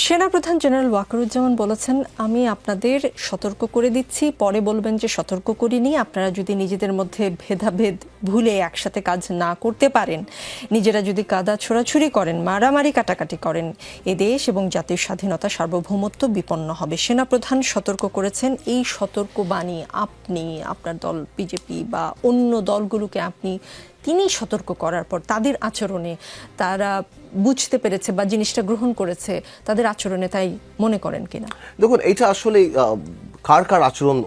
সেনাপ্রধান জেনারেল ওয়াকারুজ্জামান বলেছেন, আমি আপনাদের সতর্ক করে দিচ্ছি, পরে বলবেন যে সতর্ক করিনি। আপনারা যদি নিজেদের মধ্যে ভেদাভেদ ভুলে একসাথে কাজ না করতে পারেন, নিজেরা যদি কাদা ছোড়াছুড়ি করেন, মারামারি কাটাকাটি করেন, এ দেশ এবং জাতির স্বাধীনতা সার্বভৌমত্ব বিপন্ন হবে। সেনাপ্রধান সতর্ক করেছেন। এই সতর্কবাণী আপনি, আপনার দল বিজেপি বা অন্য দলগুলোকে তিনি সতর্ক করার পর তাদের আচরণে তারা বুঝতে পেরেছে বা জিনিসটা গ্রহণ করেছে, তাদের আচরণে তাই মনে করেন কিনা? দেখুন, এটা আসলে কার কার আচরণ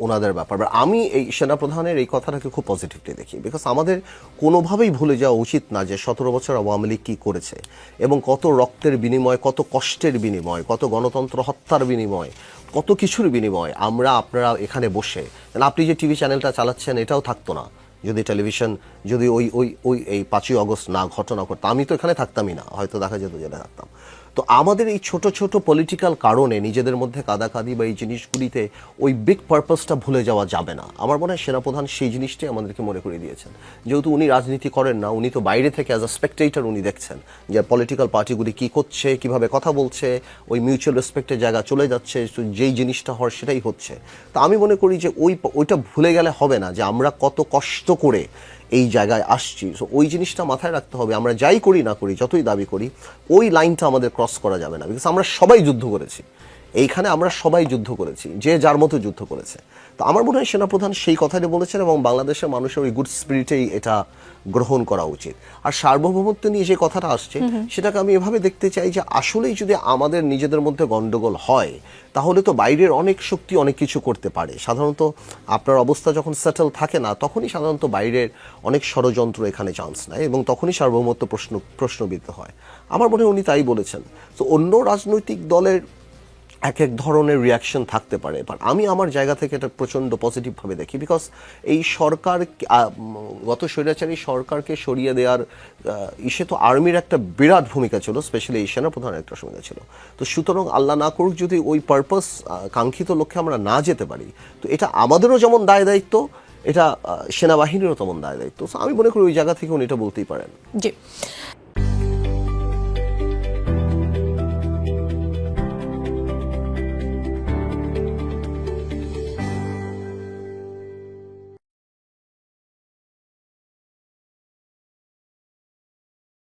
ওনাদের ব্যাপার। আমি এই সেনাপ্রধানের এই কথাটাকে খুব পজিটিভলি দেখি, বিকজ আমাদের কোনোভাবেই ভুলে যাওয়া উচিত না যে 17 বছর আওয়ামী লীগ কী করেছে এবং কত রক্তের বিনিময়, কত কষ্টের বিনিময়, কত গণতন্ত্র হত্যার বিনিময়, কত কিছুর বিনিময় আপনারা এখানে বসে, আপনি যে টিভি চ্যানেলটা চালাচ্ছেন এটাও থাকতো না যদি টেলিভিশন, যদি ওই ওই ওই এই 5ই অগস্ট না ঘটনা করতো। আমি তো এখানে থাকতামই না, হয়তো দেখা যেত জেলে থাকতাম। তো আমাদের এই ছোট ছোট পলিটিক্যাল কারণে নিজেদের মধ্যে কাদাকাদি বা এই জিনিসগুলিতে ওই বিগ পারপাসটা ভুলে যাওয়া যাবে না। আমার মনে হয় সেনাপ্রধান সেই জিনিসটাই আমাদেরকে মনে করে দিয়েছেন। যেহেতু উনি রাজনীতি করেন না, উনি তো বাইরে থেকে অ্যাজ আ স্পেকটেটর উনি দেখছেন যে পলিটিক্যাল পার্টিগুলি কী করছে, কীভাবে কথা বলছে, ওই মিউচুয়াল রেসপেক্টের জায়গা চলে যাচ্ছে, যেই জিনিসটা হওয়ার সেটাই হচ্ছে। তা আমি মনে করি যে ওইটা ভুলে গেলে হবে না যে আমরা কত কষ্ট করে এই জায়গায় আসছি। সো ওই জিনিসটা মাথায় রাখতে হবে। আমরা যাই করি না করি, যতই দাবি করি, ওই লাইনটা আমাদের ক্রস করা যাবে না। বিকজ আমরা সবাই যুদ্ধ করেছি এইখানে, আমরা সবাই যুদ্ধ করেছি, যে যার মতো যুদ্ধ করেছে। তো আমার মনে হয় সেনাপ্রধান সেই কথাটি বলেছেন এবং বাংলাদেশের মানুষের ওই গুড স্পিরিটেই এটা গ্রহণ করা উচিত। আর সার্বভৌমত্ব নিয়ে যে কথাটা আসছে সেটাকে আমি এভাবে দেখতে চাই যে আসলেই যদি আমাদের নিজেদের মধ্যে গন্ডগোল হয় তাহলে তো বাইরের অনেক শক্তি অনেক কিছু করতে পারে। সাধারণত আপনার অবস্থা যখন সেটেল থাকে না তখনই সাধারণত বাইরের অনেক ষড়যন্ত্র এখানে চান্স নেয় এবং তখনই সার্বভৌমত্ব প্রশ্নবিদ্ধ হয়। আমার মনে হয় উনি তাই বলেছেন। তো অন্য রাজনৈতিক দলের এক এক ধরনের রিয়াকশন থাকতে পারে, বাট আমি আমার জায়গা থেকে এটা প্রচণ্ড পজিটিভভাবে দেখি। বিকজ এই সরকার, গত স্বৈরাচারী সরকারকে সরিয়ে দেওয়ার ইসে তো আর্মির একটা বিরাট ভূমিকা ছিল, স্পেশালি এই সেনাপ্রধানের একটা ভূমিকা ছিল। তো সুতরাং আল্লাহ না করুক যদি ওই পারপাস, কাঙ্ক্ষিত লক্ষ্যে আমরা না যেতে পারি, তো এটা আমাদেরও যেমন দায় দায়িত্ব, এটা সেনাবাহিনীরও তেমন দায় দায়িত্ব। আমি মনে করি ওই জায়গা থেকে উনি এটা বলতেই পারেন। জি।